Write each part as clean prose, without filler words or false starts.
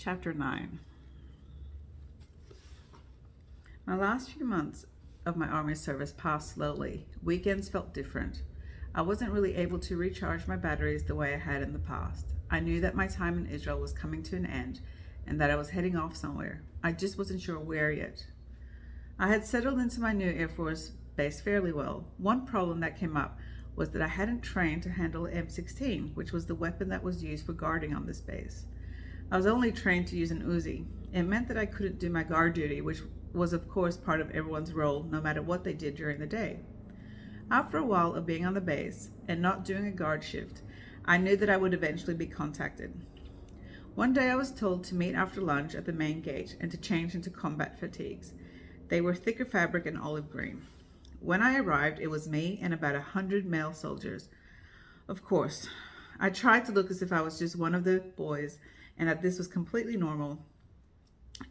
Chapter 9. My last few months of my Army service passed slowly. Weekends felt different. I wasn't really able to recharge my batteries the way I had in the past. I knew that my time in Israel was coming to an end and that I was heading off somewhere. I just wasn't sure where yet. I had settled into my new Air Force base fairly well. One problem that came up was that I hadn't trained to handle an M16, which was the weapon that was used for guarding on this base. I was only trained to use an Uzi. It meant that I couldn't do my guard duty, which was of course part of everyone's role, no matter what they did during the day. After a while of being on the base and not doing a guard shift, I knew that I would eventually be contacted. One day I was told to meet after lunch at the main gate and to change into combat fatigues. They were thicker fabric and olive green. When I arrived, it was me and about 100 male soldiers. Of course, I tried to look as if I was just one of the boys and that this was completely normal.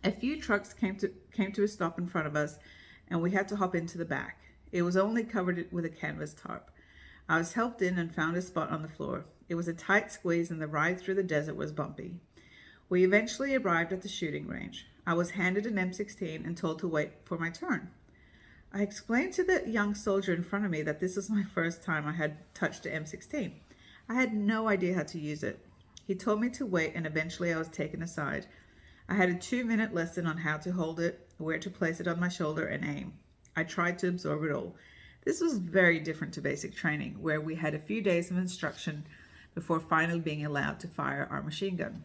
A few trucks came to a stop in front of us, and we had to hop into the back. It was only covered with a canvas tarp. I was helped in and found a spot on the floor. It was a tight squeeze and the ride through the desert was bumpy. We eventually arrived at the shooting range. I was handed an M16 and told to wait for my turn. I explained to the young soldier in front of me that this was my first time I had touched an M16. I had no idea how to use it. He told me to wait, and eventually I was taken aside. I had a 2-minute lesson on how to hold it, where to place it on my shoulder, and aim. I tried to absorb it all. This was very different to basic training, where we had a few days of instruction before finally being allowed to fire our machine gun.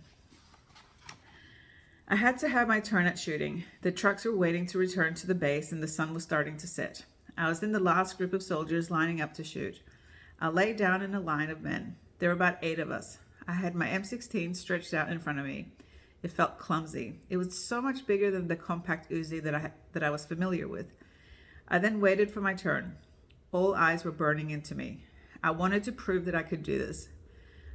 I had to have my turn at shooting. The trucks were waiting to return to the base, and the sun was starting to set. I was in the last group of soldiers lining up to shoot. I lay down in a line of men. There were about 8 of us. I had my M16 stretched out in front of me. It felt clumsy. It was so much bigger than the compact Uzi that I was familiar with. I then waited for my turn. All eyes were burning into me. I wanted to prove that I could do this.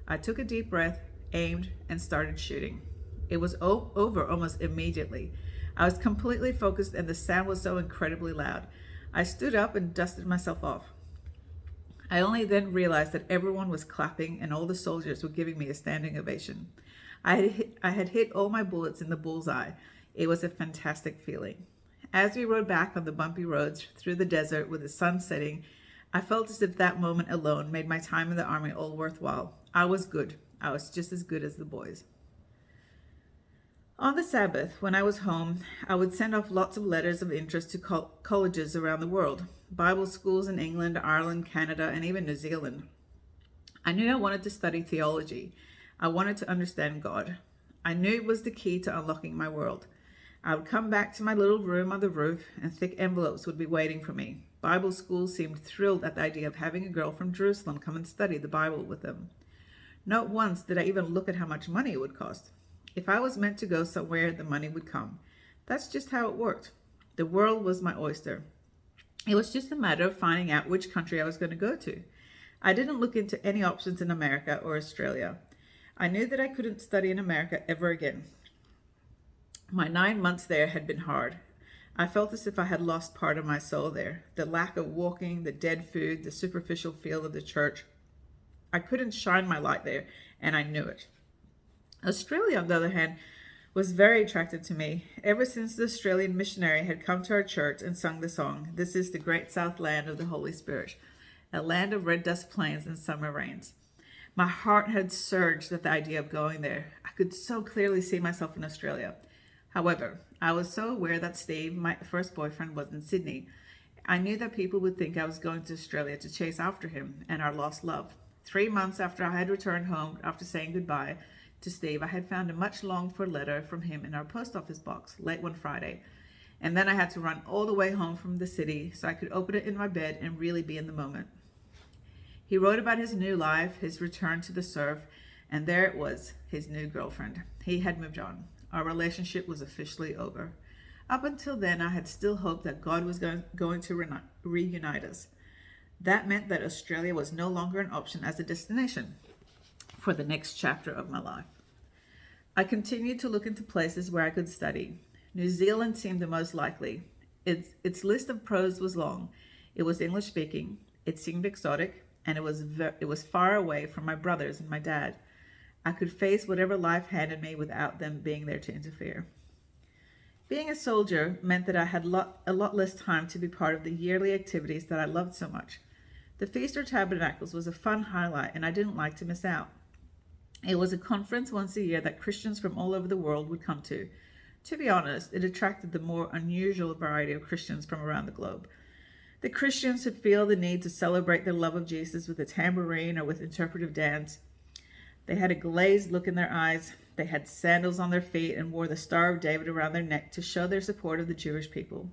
I took a deep breath, aimed, and started shooting. It was over almost immediately. I was completely focused and the sound was so incredibly loud. I stood up and dusted myself off. I only then realized that everyone was clapping and all the soldiers were giving me a standing ovation. I had hit all my bullets in the bullseye. It was a fantastic feeling. As we rode back on the bumpy roads through the desert with the sun setting, I felt as if that moment alone made my time in the Army all worthwhile. I was good. I was just as good as the boys. On the Sabbath, when I was home, I would send off lots of letters of interest to colleges around the world, Bible schools in England, Ireland, Canada, and even New Zealand. I knew I wanted to study theology. I wanted to understand God. I knew it was the key to unlocking my world. I would come back to my little room on the roof, and thick envelopes would be waiting for me. Bible schools seemed thrilled at the idea of having a girl from Jerusalem come and study the Bible with them. Not once did I even look at how much money it would cost. If I was meant to go somewhere, the money would come. That's just how it worked. The world was my oyster. It was just a matter of finding out which country I was going to go to. I didn't look into any options in America or Australia. I knew that I couldn't study in America ever again. My 9 months there had been hard. I felt as if I had lost part of my soul there. The lack of walking, the dead food, the superficial feel of the church. I couldn't shine my light there, and I knew it. Australia, on the other hand, was very attractive to me. Ever since the Australian missionary had come to our church and sung the song, "This is the great south land of the Holy Spirit, a land of red dust plains and summer rains." My heart had surged at the idea of going there. I could so clearly see myself in Australia. However, I was so aware that Steve, my first boyfriend, was in Sydney. I knew that people would think I was going to Australia to chase after him and our lost love. 3 months after I had returned home after saying goodbye to Steve, I had found a much longed for letter from him in our post office box late one Friday. And then I had to run all the way home from the city so I could open it in my bed and really be in the moment. He wrote about his new life, his return to the surf, and there it was, his new girlfriend. He had moved on. Our relationship was officially over. Up until then, I had still hoped that God was going to reunite us. That meant that Australia was no longer an option as a destination for the next chapter of my life. I continued to look into places where I could study. New Zealand seemed the most likely. Its list of pros was long. It was English speaking, it seemed exotic, and it was far away from my brothers and my dad. I could face whatever life handed me without them being there to interfere. Being a soldier meant that I had a lot less time to be part of the yearly activities that I loved so much. The Feast of Tabernacles was a fun highlight, and I didn't like to miss out. It was a conference once a year that Christians from all over the world would come to. To be honest, it attracted the more unusual variety of Christians from around the globe. The Christians who feel the need to celebrate their love of Jesus with a tambourine or with interpretive dance. They had a glazed look in their eyes. They had sandals on their feet and wore the Star of David around their neck to show their support of the Jewish people.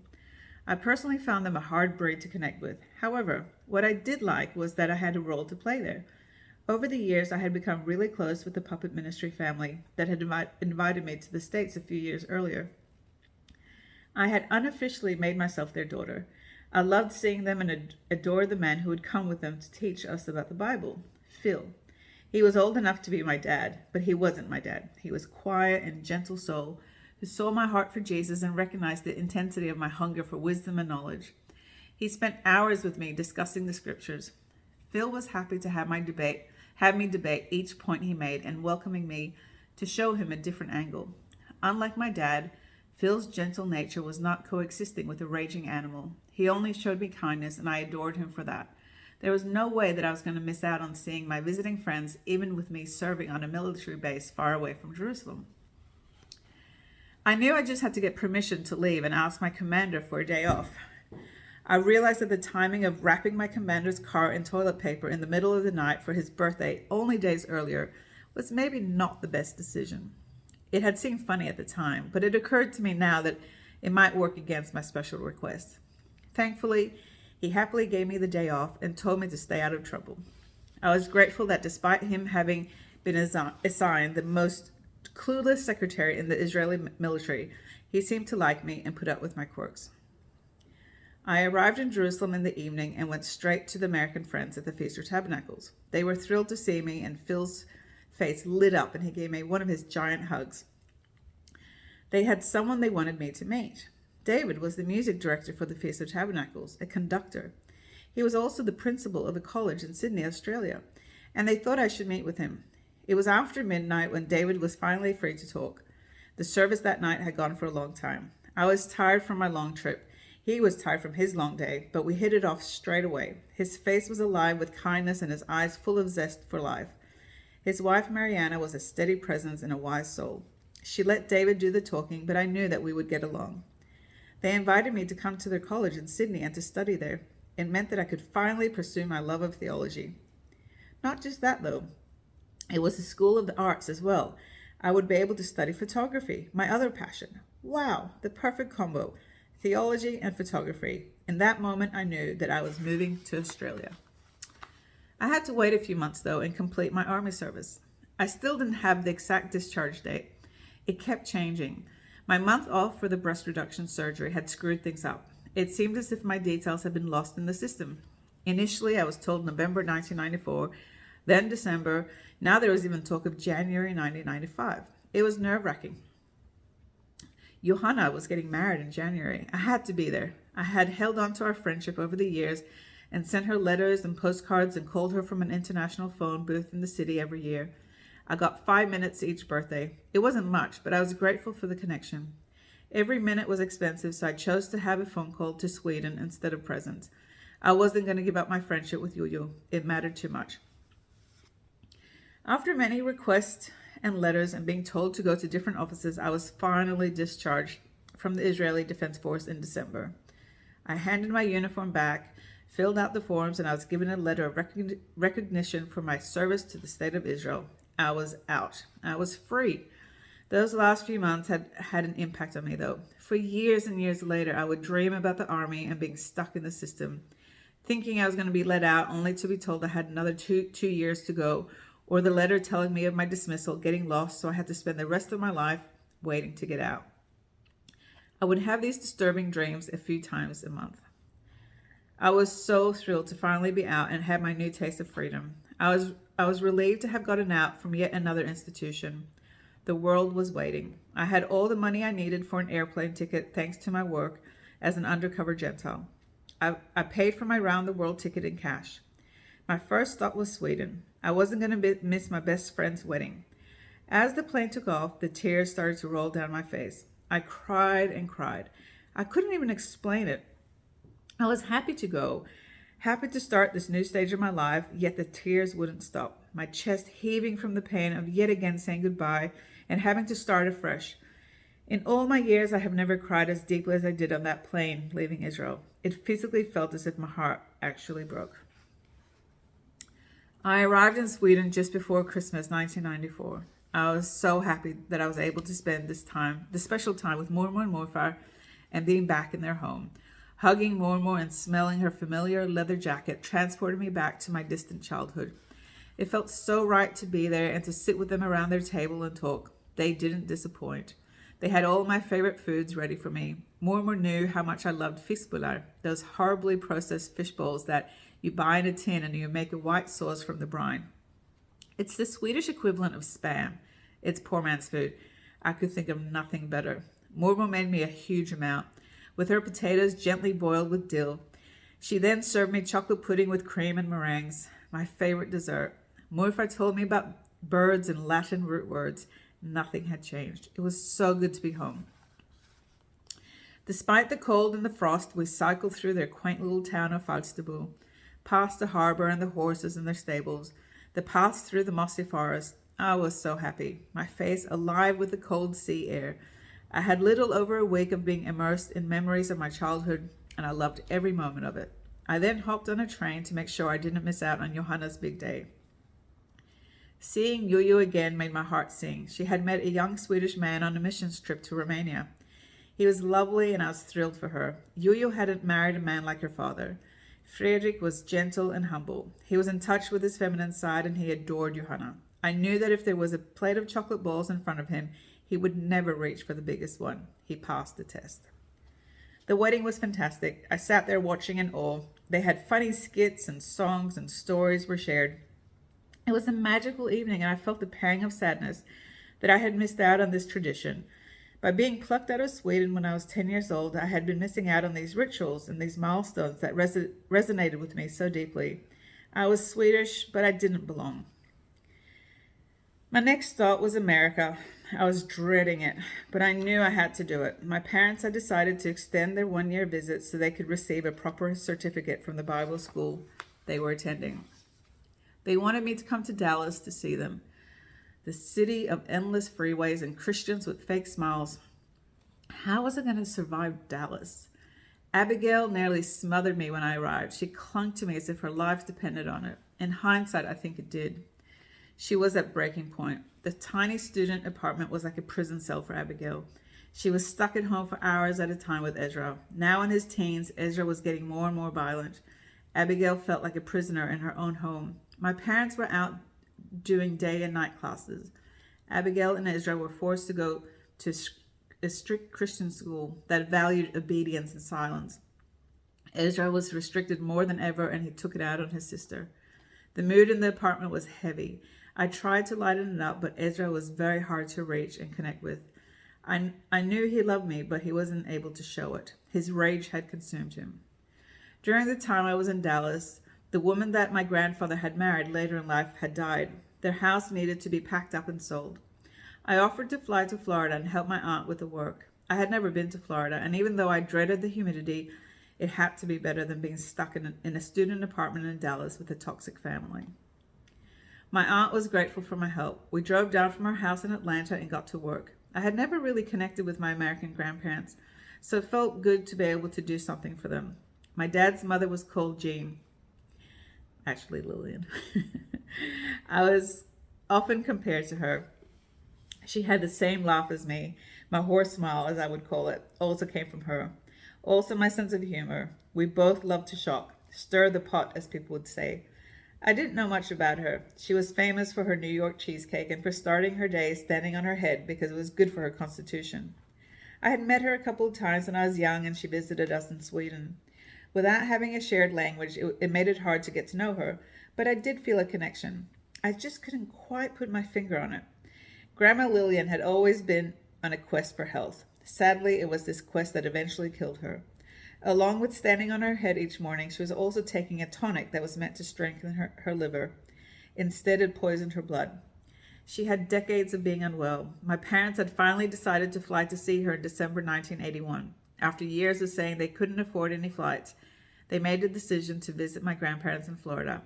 I personally found them a hard breed to connect with. However, what I did like was that I had a role to play there. Over the years, I had become really close with the puppet ministry family that had invited me to the States a few years earlier. I had unofficially made myself their daughter. I loved seeing them and adored the man who would come with them to teach us about the Bible, Phil. He was old enough to be my dad, but he wasn't my dad. He was a quiet and gentle soul who saw my heart for Jesus and recognized the intensity of my hunger for wisdom and knowledge. He spent hours with me discussing the scriptures. Phil was happy to have me debate each point he made and welcoming me to show him a different angle. Unlike my dad, Phil's gentle nature was not coexisting with a raging animal. He only showed me kindness, and I adored him for that. There was no way that I was going to miss out on seeing my visiting friends, even with me serving on a military base far away from Jerusalem. I knew I just had to get permission to leave and ask my commander for a day off. I realized that the timing of wrapping my commander's car in toilet paper in the middle of the night for his birthday only days earlier was maybe not the best decision. It had seemed funny at the time, but it occurred to me now that it might work against my special request. Thankfully, he happily gave me the day off and told me to stay out of trouble. I was grateful that despite him having been assigned the most clueless secretary in the Israeli military, he seemed to like me and put up with my quirks. I arrived in Jerusalem in the evening and went straight to the American friends at the Feast of Tabernacles. They were thrilled to see me, and Phil's face lit up and he gave me one of his giant hugs. They had someone they wanted me to meet. David was the music director for the Feast of Tabernacles, a conductor. He was also the principal of a college in Sydney, Australia, and they thought I should meet with him. It was after midnight when David was finally free to talk. The service that night had gone for a long time. I was tired from my long trip. He was tired from his long day, but we hit it off straight away. His face was alive with kindness and his eyes full of zest for life. His wife, Mariana, was a steady presence and a wise soul. She let David do the talking, but I knew that we would get along. They invited me to come to their college in Sydney and to study there. It meant that I could finally pursue my love of theology. Not just that, though. It was a school of the arts as well. I would be able to study photography, my other passion. Wow, the perfect combo. Theology and photography. In that moment, I knew that I was moving to Australia. I had to wait a few months, though, and complete my army service. I still didn't have the exact discharge date. It kept changing. My month off for the breast reduction surgery had screwed things up. It seemed as if my details had been lost in the system. Initially, I was told November 1994, then December. Now there was even talk of January 1995. It was nerve-wracking. Johanna was getting married in January. I had to be there. I had held on to our friendship over the years and sent her letters and postcards and called her from an international phone booth in the city every year. I got 5 minutes each birthday. It wasn't much, but I was grateful for the connection. Every minute was expensive, so I chose to have a phone call to Sweden instead of presents. I wasn't going to give up my friendship with Yuyu. It mattered too much. After many requests and letters and being told to go to different offices, I was finally discharged from the Israeli Defense Force in December. I handed my uniform back, filled out the forms, and I was given a letter of recognition for my service to the state of Israel. I was out. I was free. Those last few months had an impact on me, though. For years and years later, I would dream about the army and being stuck in the system, thinking I was going to be let out only to be told I had another two years to go, or the letter telling me of my dismissal getting lost, so I had to spend the rest of my life waiting to get out. I would have these disturbing dreams a few times a month. I was so thrilled to finally be out and have my new taste of freedom. I was relieved to have gotten out from yet another institution. The world was waiting. I had all the money I needed for an airplane ticket thanks to my work as an undercover Gentile. I paid for my round-the-world ticket in cash. My first stop was Sweden. I wasn't going to miss my best friend's wedding. As the plane took off, the tears started to roll down my face. I cried and cried. I couldn't even explain it. I was happy to go, happy to start this new stage of my life, yet the tears wouldn't stop, my chest heaving from the pain of yet again saying goodbye and having to start afresh. In all my years, I have never cried as deeply as I did on that plane leaving Israel. It physically felt as if my heart actually broke. I arrived in Sweden just before Christmas 1994. I was so happy that I was able to spend this special time with Mormor and Morfar and being back in their home. Hugging Mormor and smelling her familiar leather jacket transported me back to my distant childhood. It felt so right to be there and to sit with them around their table and talk. They didn't disappoint. They had all my favorite foods ready for me. Mormor knew how much I loved fiskbullar, those horribly processed fish bowls that you buy in a tin and you make a white sauce from the brine. It's the Swedish equivalent of spam. It's poor man's food. I could think of nothing better. Mormor made me a huge amount, with her potatoes gently boiled with dill. She then served me chocolate pudding with cream and meringues, my favorite dessert. Morfar told me about birds and Latin root words. Nothing had changed. It was so good to be home. Despite the cold and the frost, we cycled through their quaint little town of Falsterbo, past the harbor and the horses in their stables, the paths through the mossy forest. I was so happy, my face alive with the cold sea air. I had little over a week of being immersed in memories of my childhood, and I loved every moment of it. I then hopped on a train to make sure I didn't miss out on Johanna's big day. Seeing Yuyu again made my heart sing. She had met a young Swedish man on a missions trip to Romania. He was lovely and I was thrilled for her. Yuyu hadn't married a man like her father. Fredrik was gentle and humble. He was in touch with his feminine side and he adored Johanna. I knew that if there was a plate of chocolate balls in front of him, he would never reach for the biggest one. He passed the test. The wedding was fantastic. I sat there watching in awe. They had funny skits and songs and stories were shared. It was a magical evening and I felt a pang of sadness that I had missed out on this tradition. By being plucked out of Sweden when I was 10 years old, I had been missing out on these rituals and these milestones that resonated with me so deeply. I was Swedish, but I didn't belong. My next thought was America. I was dreading it, but I knew I had to do it. My parents had decided to extend their one-year visit so they could receive a proper certificate from the Bible school they were attending. They wanted me to come to Dallas to see them. The city of endless freeways and Christians with fake smiles. How was I going to survive Dallas? Abigail nearly smothered me when I arrived. She clung to me as if her life depended on it. In hindsight, I think it did. She was at breaking point. The tiny student apartment was like a prison cell for Abigail. She was stuck at home for hours at a time with Ezra. Now in his teens, Ezra was getting more and more violent. Abigail felt like a prisoner in her own home. My parents were out doing day and night classes. Abigail and Ezra were forced to go to a strict Christian school that valued obedience and silence. Ezra was restricted more than ever and he took it out on his sister. The mood in the apartment was heavy. I tried to lighten it up, but Ezra was very hard to reach and connect with. I knew he loved me, but he wasn't able to show it. His rage had consumed him. During the time I was in Dallas, the woman that my grandfather had married later in life had died. Their house needed to be packed up and sold. I offered to fly to Florida and help my aunt with the work. I had never been to Florida, and even though I dreaded the humidity, it had to be better than being stuck in a student apartment in Dallas with a toxic family. My aunt was grateful for my help. We drove down from our house in Atlanta and got to work. I had never really connected with my American grandparents, so it felt good to be able to do something for them. My dad's mother was called Jean. Actually, Lillian. I was often compared to her. She had the same laugh as me. My horse smile, as I would call it, also came from her. Also my sense of humor. We both loved to shock, stir the pot, as people would say. I didn't know much about her. She was famous for her New York cheesecake and for starting her day standing on her head because it was good for her constitution. I had met her a couple of times when I was young and she visited us in Sweden. Without having a shared language, it made it hard to get to know her, but I did feel a connection. I just couldn't quite put my finger on it. Grandma Lillian had always been on a quest for health. Sadly, it was this quest that eventually killed her. Along with standing on her head each morning, she was also taking a tonic that was meant to strengthen her liver. Instead, it poisoned her blood. She had decades of being unwell. My parents had finally decided to fly to see her in December 1981. After years of saying they couldn't afford any flights, they made the decision to visit my grandparents in Florida.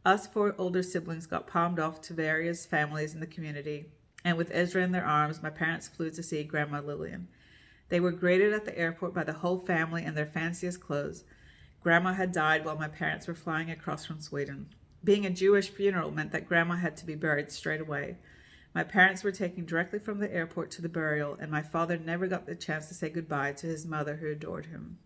Us four older siblings got palmed off to various families in the community, and with Ezra in their arms, my parents flew to see Grandma Lillian. They were greeted at the airport by the whole family in their fanciest clothes. Grandma had died while my parents were flying across from Sweden. Being a Jewish funeral meant that Grandma had to be buried straight away. My parents were taken directly from the airport to the burial, and my father never got the chance to say goodbye to his mother who adored him.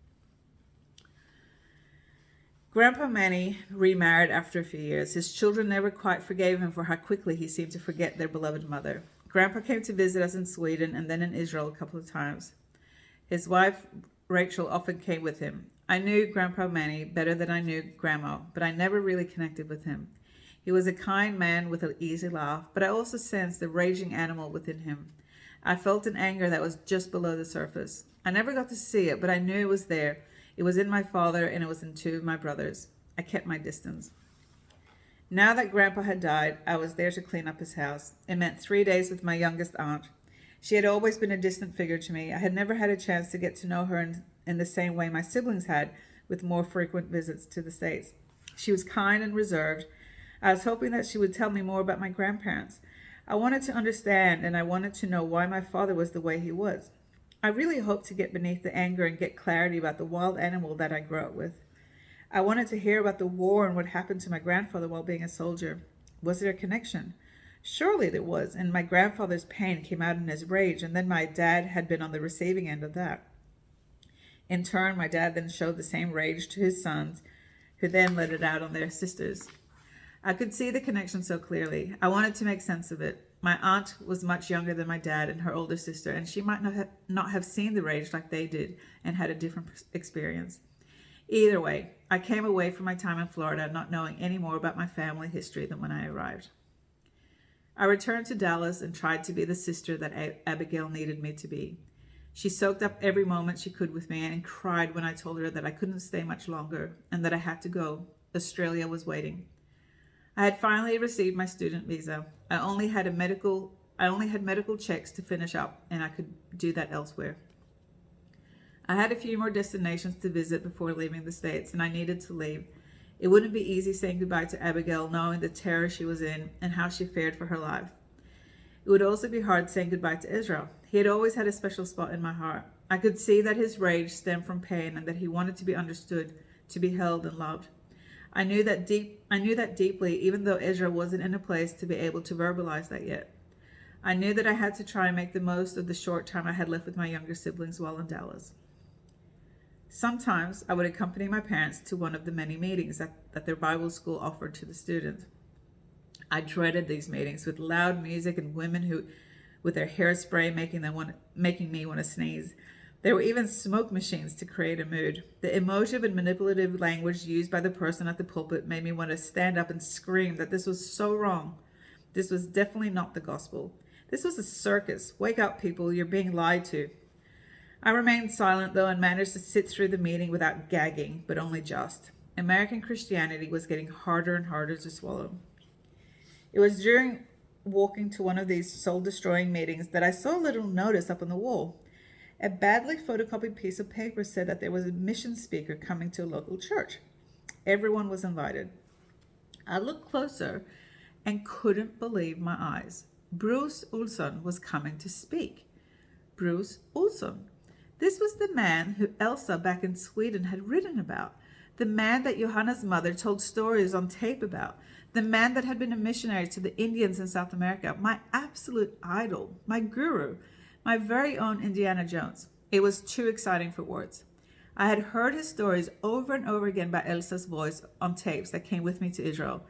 Grandpa Manny remarried after a few years. His children never quite forgave him for how quickly he seemed to forget their beloved mother. Grandpa came to visit us in Sweden and then in Israel a couple of times. His wife, Rachel, often came with him. I knew Grandpa Manny better than I knew Grandma, but I never really connected with him. He was a kind man with an easy laugh, but I also sensed the raging animal within him. I felt an anger that was just below the surface. I never got to see it, but I knew it was there. It was in my father, and it was in two of my brothers. I kept my distance. Now that Grandpa had died, I was there to clean up his house. It meant 3 days with my youngest aunt. She had always been a distant figure to me. I had never had a chance to get to know her in the same way my siblings had, with more frequent visits to the States. She was kind and reserved. I was hoping that she would tell me more about my grandparents. I wanted to understand, and I wanted to know why my father was the way he was. I really hoped to get beneath the anger and get clarity about the wild animal that I grew up with. I wanted to hear about the war and what happened to my grandfather while being a soldier. Was there a connection? Surely there was, and my grandfather's pain came out in his rage, and then my dad had been on the receiving end of that. In turn, my dad then showed the same rage to his sons, who then let it out on their sisters. I could see the connection so clearly. I wanted to make sense of it. My aunt was much younger than my dad and her older sister, and she might not have seen the rage like they did and had a different experience. Either way, I came away from my time in Florida not knowing any more about my family history than when I arrived. I returned to Dallas and tried to be the sister that Abigail needed me to be. She soaked up every moment she could with me and cried when I told her that I couldn't stay much longer and that I had to go. Australia was waiting. I had finally received my student visa. I only had medical checks to finish up, and I could do that elsewhere. I had a few more destinations to visit before leaving the States, and I needed to leave. It wouldn't be easy saying goodbye to Abigail, knowing the terror she was in and how she feared for her life. It would also be hard saying goodbye to Israel. He had always had a special spot in my heart. I could see that his rage stemmed from pain and that he wanted to be understood, to be held and loved. I knew that deeply, even though Ezra wasn't in a place to be able to verbalize that yet. I knew that I had to try and make the most of the short time I had left with my younger siblings while in Dallas. Sometimes I would accompany my parents to one of the many meetings that their Bible school offered to the students. I dreaded these meetings with loud music and women who, with their hairspray, making me want to sneeze. There were even smoke machines to create a mood. The emotive and manipulative language used by the person at the pulpit made me want to stand up and scream that this was so wrong. This was definitely not the gospel. This was a circus. Wake up, people. You're being lied to. I remained silent, though, and managed to sit through the meeting without gagging, but only just. American Christianity was getting harder and harder to swallow. It was during walking to one of these soul-destroying meetings that I saw a little notice up on the wall. A badly photocopied piece of paper said that there was a mission speaker coming to a local church. Everyone was invited. I looked closer and couldn't believe my eyes. Bruce Olsson was coming to speak. Bruce Olsson. This was the man who Elsa back in Sweden had written about. The man that Johanna's mother told stories on tape about. The man that had been a missionary to the Indians in South America. My absolute idol. My guru. My very own Indiana Jones. It was too exciting for words. I had heard his stories over and over again by Elsa's voice on tapes that came with me to Israel.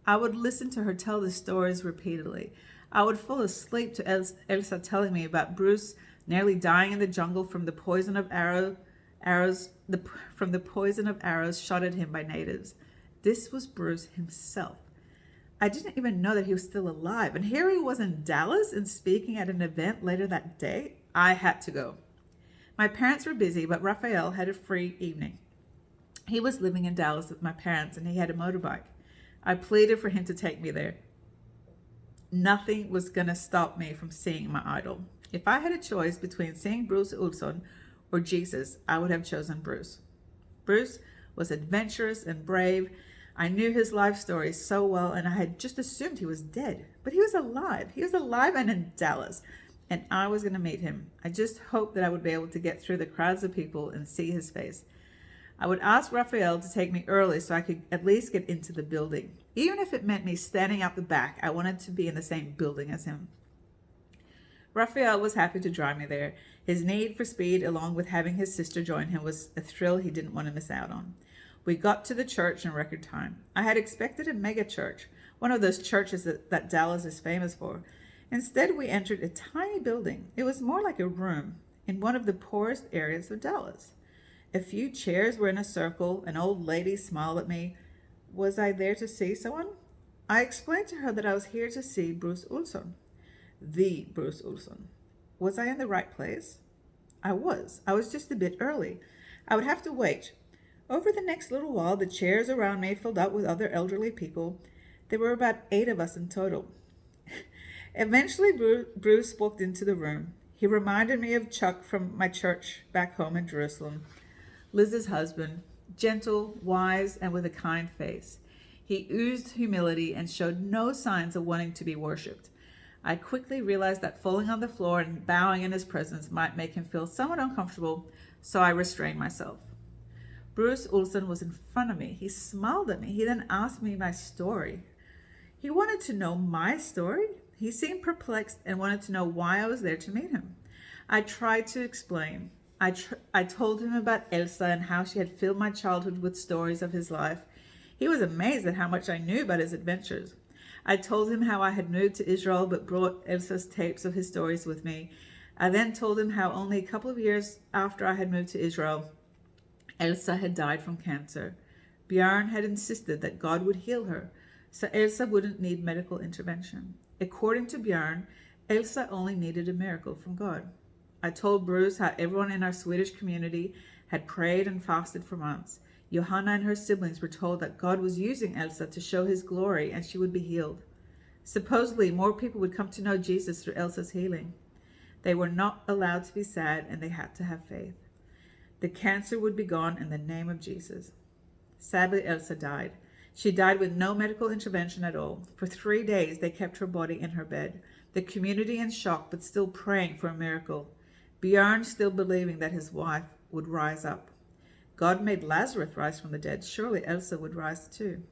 I would listen to her tell the stories repeatedly. I would fall asleep to Elsa telling me about Bruce nearly dying in the jungle from the poison of arrows shot at him by natives. This was Bruce himself. I didn't even know that he was still alive. And here he was in Dallas and speaking at an event later that day. I had to go. My parents were busy, but Raphael had a free evening. He was living in Dallas with my parents and he had a motorbike. I pleaded for him to take me there. Nothing was going to stop me from seeing my idol. If I had a choice between seeing Bruce Olson or Jesus, I would have chosen Bruce. Bruce was adventurous and brave. I knew his life story so well, and I had just assumed he was dead. But he was alive. He was alive and in Dallas, and I was going to meet him. I just hoped that I would be able to get through the crowds of people and see his face. I would ask Raphael to take me early so I could at least get into the building. Even if it meant me standing out the back, I wanted to be in the same building as him. Raphael was happy to drive me there. His need for speed, along with having his sister join him, was a thrill he didn't want to miss out on. We got to the church in record time. I had expected a mega church, one of those churches that Dallas is famous for. Instead, we entered a tiny building. It was more like a room in one of the poorest areas of Dallas. A few chairs were in a circle. An old lady smiled at me. Was I there to see someone? I explained to her that I was here to see Bruce Olson. The Bruce Olson. Was I in the right place? I was. I was just a bit early. I would have to wait. Over the next little while, the chairs around me filled up with other elderly people. There were about 8 of us in total. Eventually, Bruce walked into the room. He reminded me of Chuck from my church back home in Jerusalem. Liz's husband, gentle, wise, and with a kind face. He oozed humility and showed no signs of wanting to be worshipped. I quickly realized that falling on the floor and bowing in his presence might make him feel somewhat uncomfortable, so I restrained myself. Bruce Olson was in front of me. He smiled at me. He then asked me my story. He wanted to know my story. He seemed perplexed and wanted to know why I was there to meet him. I tried to explain. I told him about Elsa and how she had filled my childhood with stories of his life. He was amazed at how much I knew about his adventures. I told him how I had moved to Israel but brought Elsa's tapes of his stories with me. I then told him how only a couple of years after I had moved to Israel, Elsa had died from cancer. Björn had insisted that God would heal her, so Elsa wouldn't need medical intervention. According to Björn, Elsa only needed a miracle from God. I told Bruce how everyone in our Swedish community had prayed and fasted for months. Johanna and her siblings were told that God was using Elsa to show his glory and she would be healed. Supposedly, more people would come to know Jesus through Elsa's healing. They were not allowed to be sad and they had to have faith. The cancer would be gone in the name of Jesus. Sadly, Elsa died. She died with no medical intervention at all. For 3 days, they kept her body in her bed. The community in shock, but still praying for a miracle. Björn still believing that his wife would rise up. God made Lazarus rise from the dead. Surely Elsa would rise too.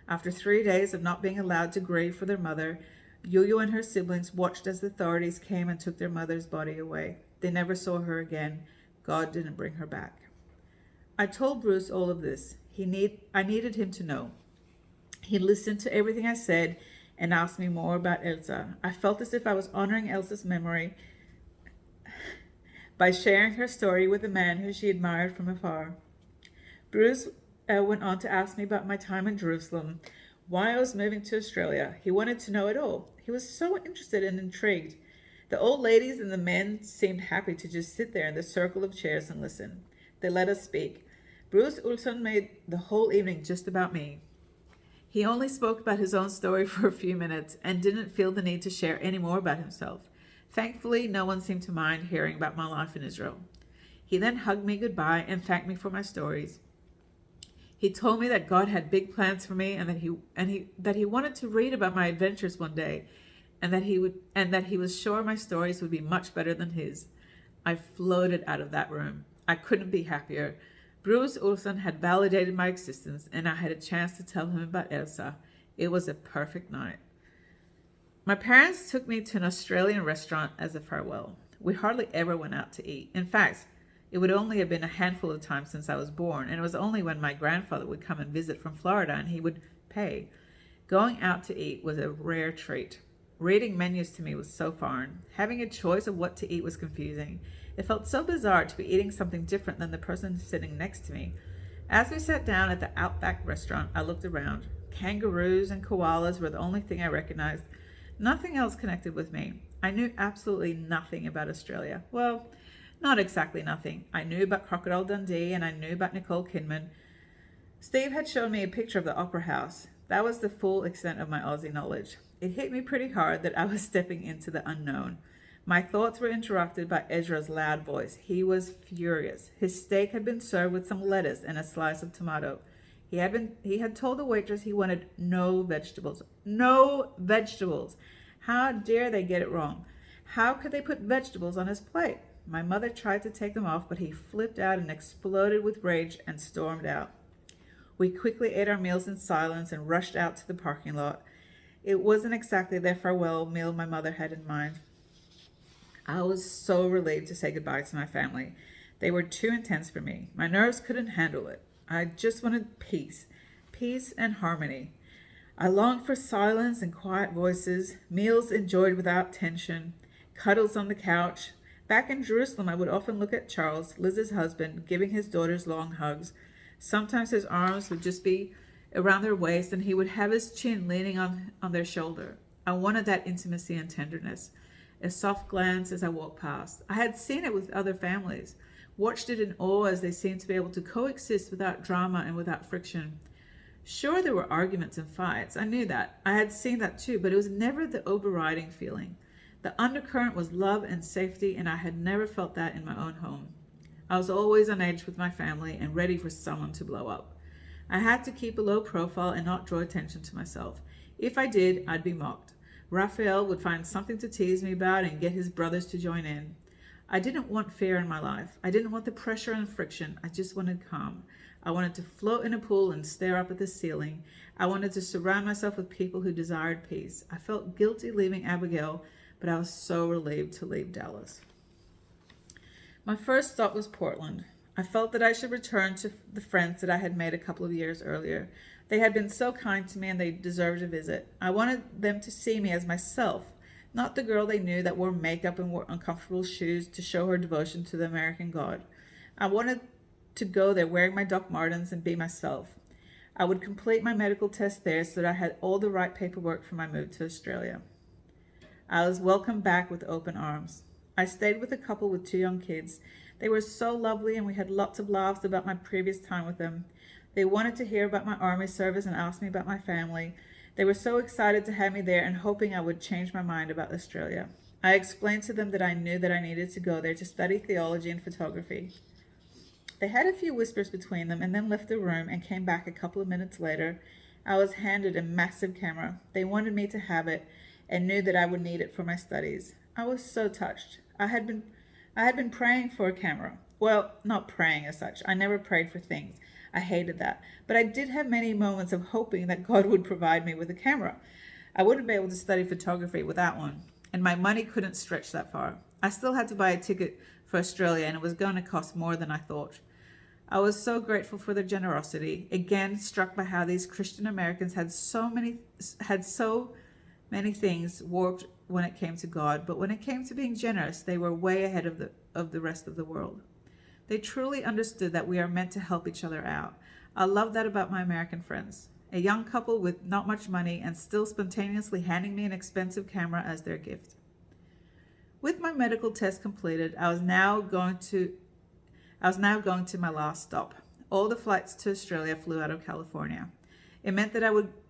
After 3 days of not being allowed to grieve for their mother, Yo-Yo and her siblings watched as the authorities came and took their mother's body away. They never saw her again. God didn't bring her back. I told Bruce all of this. I needed him to know. He listened to everything I said and asked me more about Elsa. I felt as if I was honoring Elsa's memory by sharing her story with a man who she admired from afar. Bruce went on to ask me about my time in Jerusalem, why I was moving to Australia. He wanted to know it all. He was so interested and intrigued. The old ladies and the men seemed happy to just sit there in the circle of chairs and listen. They let us speak. Bruce Olson made the whole evening just about me. He only spoke about his own story for a few minutes and didn't feel the need to share any more about himself. Thankfully, no one seemed to mind hearing about my life in Israel. He then hugged me goodbye and thanked me for my stories. He told me that God had big plans for me and that he wanted to read about my adventures one day, and that he was sure my stories would be much better than his. I floated out of that room. I couldn't be happier. Bruce Olson had validated my existence, and I had a chance to tell him about Elsa. It was a perfect night. My parents took me to an Australian restaurant as a farewell. We hardly ever went out to eat. In fact, it would only have been a handful of times since I was born, and it was only when my grandfather would come and visit from Florida and he would pay. Going out to eat was a rare treat. Reading menus to me was so foreign. Having a choice of what to eat was confusing. It felt so bizarre to be eating something different than the person sitting next to me. As we sat down at the Outback restaurant, I looked around. Kangaroos and koalas were the only thing I recognized. Nothing else connected with me. I knew absolutely nothing about Australia. Well, not exactly nothing. I knew about Crocodile Dundee and I knew about Nicole Kidman. Steve had shown me a picture of the Opera House. That was the full extent of my Aussie knowledge. It hit me pretty hard that I was stepping into the unknown. My thoughts were interrupted by Ezra's loud voice. He was furious. His steak had been served with some lettuce and a slice of tomato. He had told the waitress he wanted no vegetables. No vegetables. How dare they get it wrong? How could they put vegetables on his plate? My mother tried to take them off, but he flipped out and exploded with rage and stormed out. We quickly ate our meals in silence and rushed out to the parking lot. It wasn't exactly their farewell meal my mother had in mind. I was so relieved to say goodbye to my family. They were too intense for me. My nerves couldn't handle it. I just wanted peace and harmony. I longed for silence and quiet voices, meals enjoyed without tension, cuddles on the couch. Back in Jerusalem, I would often look at Charles, Liz's husband, giving his daughters long hugs. Sometimes his arms would just be around their waist and he would have his chin leaning on their shoulder. I wanted that intimacy and tenderness. A soft glance as I walked past. I had seen it with other families, watched it in awe as they seemed to be able to coexist without drama and without friction. Sure, there were arguments and fights. I knew that. I had seen that too, but it was never the overriding feeling. The undercurrent was love and safety, and I had never felt that in my own home. I was always on edge with my family and ready for someone to blow up. I had to keep a low profile and not draw attention to myself. If I did, I'd be mocked. Raphael would find something to tease me about and get his brothers to join in. I didn't want fear in my life. I didn't want the pressure and friction. I just wanted calm. I wanted to float in a pool and stare up at the ceiling. I wanted to surround myself with people who desired peace. I felt guilty leaving Abigail, but I was so relieved to leave Dallas. My first stop was Portland. I felt that I should return to the friends that I had made a couple of years earlier. They had been so kind to me and they deserved a visit. I wanted them to see me as myself, not the girl they knew that wore makeup and wore uncomfortable shoes to show her devotion to the American God. I wanted to go there wearing my Doc Martens and be myself. I would complete my medical test there so that I had all the right paperwork for my move to Australia. I was welcomed back with open arms. I stayed with a couple with 2 young kids. They were so lovely and we had lots of laughs about my previous time with them. They wanted to hear about my army service and asked me about my family. They were so excited to have me there and hoping I would change my mind about Australia. I explained to them that I knew that I needed to go there to study theology and photography. They had a few whispers between them and then left the room and came back a couple of minutes later. I was handed a massive camera. They wanted me to have it and knew that I would need it for my studies. I was so touched. I had been praying for a camera. Well, not praying as such. I never prayed for things. I hated that. But I did have many moments of hoping that God would provide me with a camera. I wouldn't be able to study photography without one, and my money couldn't stretch that far. I still had to buy a ticket for Australia, and it was going to cost more than I thought. I was so grateful for their generosity, again struck by how these Christian Americans had so many things warped when it came to God, but when it came to being generous, they were way ahead of the rest of the world. They truly understood that we are meant to help each other out. I love that about my American friends. A young couple with not much money and still spontaneously handing me an expensive camera as their gift. With my medical test completed, I was now going to my last stop. All the flights to Australia flew out of California. It meant that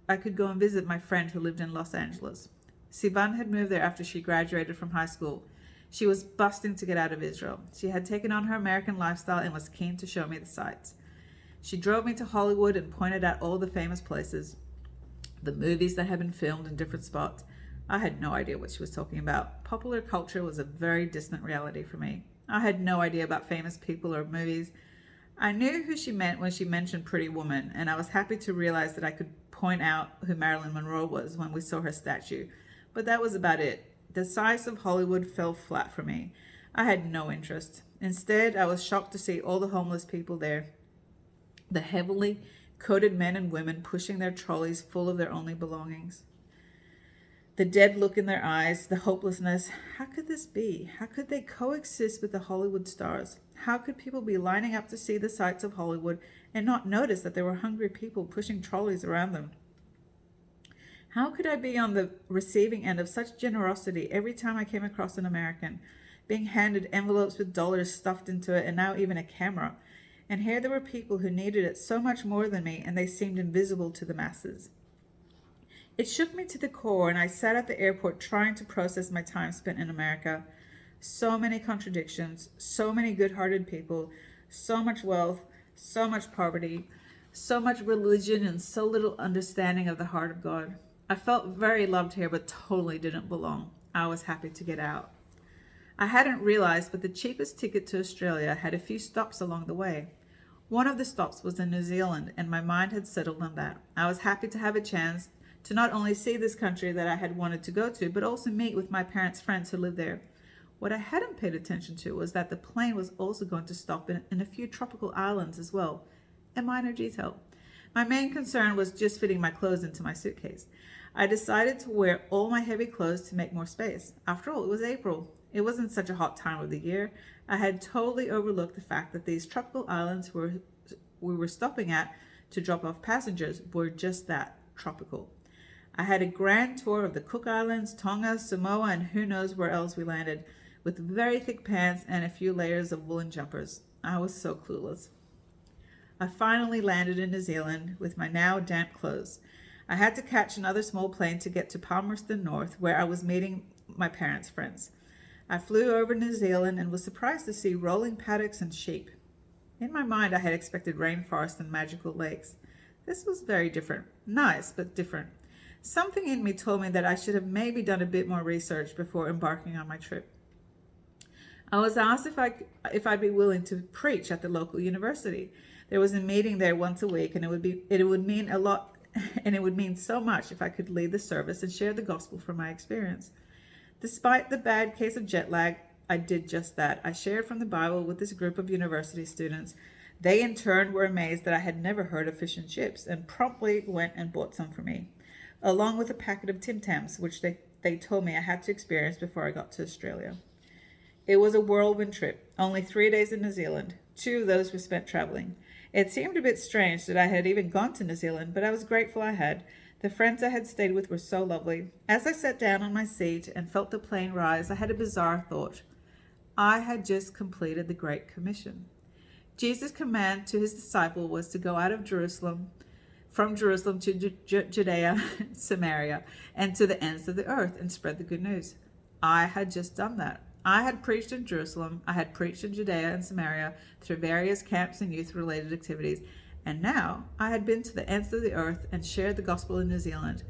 I could go and visit my friend who lived in Los Angeles. Sivan had moved there after she graduated from high school. She was busting to get out of Israel. She had taken on her American lifestyle and was keen to show me the sights. She drove me to Hollywood and pointed out all the famous places, the movies that had been filmed in different spots. I had no idea what she was talking about. Popular culture was a very distant reality for me. I had no idea about famous people or movies. I knew who she meant when she mentioned Pretty Woman, and I was happy to realize that I could point out who Marilyn Monroe was when we saw her statue. But that was about it. The size of Hollywood fell flat for me. I had no interest. Instead, I was shocked to see all the homeless people there. The heavily coated men and women pushing their trolleys full of their only belongings. The dead look in their eyes, the hopelessness. How could this be? How could they coexist with the Hollywood stars? How could people be lining up to see the sights of Hollywood and not notice that there were hungry people pushing trolleys around them? How could I be on the receiving end of such generosity every time I came across an American, being handed envelopes with dollars stuffed into it and now even a camera? And here there were people who needed it so much more than me, and they seemed invisible to the masses. It shook me to the core, and I sat at the airport trying to process my time spent in America. So many contradictions, so many good hearted people, so much wealth, so much poverty, so much religion, and so little understanding of the heart of God. I felt very loved here, but totally didn't belong. I was happy to get out. I hadn't realized, but the cheapest ticket to Australia had a few stops along the way. One of the stops was in New Zealand, and my mind had settled on that. I was happy to have a chance to not only see this country that I had wanted to go to, but also meet with my parents' friends who lived there. What I hadn't paid attention to was that the plane was also going to stop in a few tropical islands as well, a minor detail. My main concern was just fitting my clothes into my suitcase. I decided to wear all my heavy clothes to make more space. After all, it was April. It wasn't such a hot time of the year. I had totally overlooked the fact that these tropical islands we were stopping at to drop off passengers were just that, tropical. I had a grand tour of the Cook Islands, Tonga, Samoa, and who knows where else we landed, with very thick pants and a few layers of woolen jumpers. I was so clueless. I finally landed in New Zealand with my now damp clothes. I had to catch another small plane to get to Palmerston North, where I was meeting my parents' friends. I flew over New Zealand and was surprised to see rolling paddocks and sheep. In my mind, I had expected rainforests and magical lakes. This was very different. Nice, but different. Something in me told me that I should have maybe done a bit more research before embarking on my trip. I was asked if I'd be willing to preach at the local university. There was a meeting there once a week, and it would mean a lot, and it would mean so much if I could lead the service and share the gospel from my experience. Despite the bad case of jet lag, I did just that. I shared from the Bible with this group of university students. They in turn were amazed that I had never heard of fish and chips, and promptly went and bought some for me, along with a packet of Tim Tams, which they told me I had to experience before I got to Australia. It was a whirlwind trip, only 3 days in New Zealand. 2 of those were spent traveling. It seemed a bit strange that I had even gone to New Zealand, but I was grateful I had. The friends I had stayed with were so lovely. As I sat down on my seat and felt the plane rise, I had a bizarre thought. I had just completed the Great Commission. Jesus' command to his disciple was to go out of Jerusalem, from Jerusalem to Judea, Samaria, and to the ends of the earth, and spread the good news. I had just done that. I had preached in Jerusalem, I had preached in Judea and Samaria through various camps and youth-related activities, and now I had been to the ends of the earth and shared the gospel in New Zealand.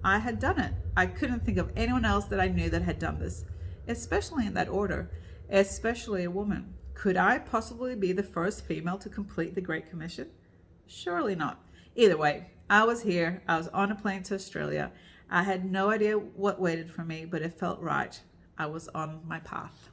I had done it. I couldn't think of anyone else that I knew that had done this, especially in that order, especially a woman. Could I possibly be the first female to complete the Great Commission? Surely not. Either way, I was here. I was on a plane to Australia. I had no idea what waited for me, but it felt right. I was on my path.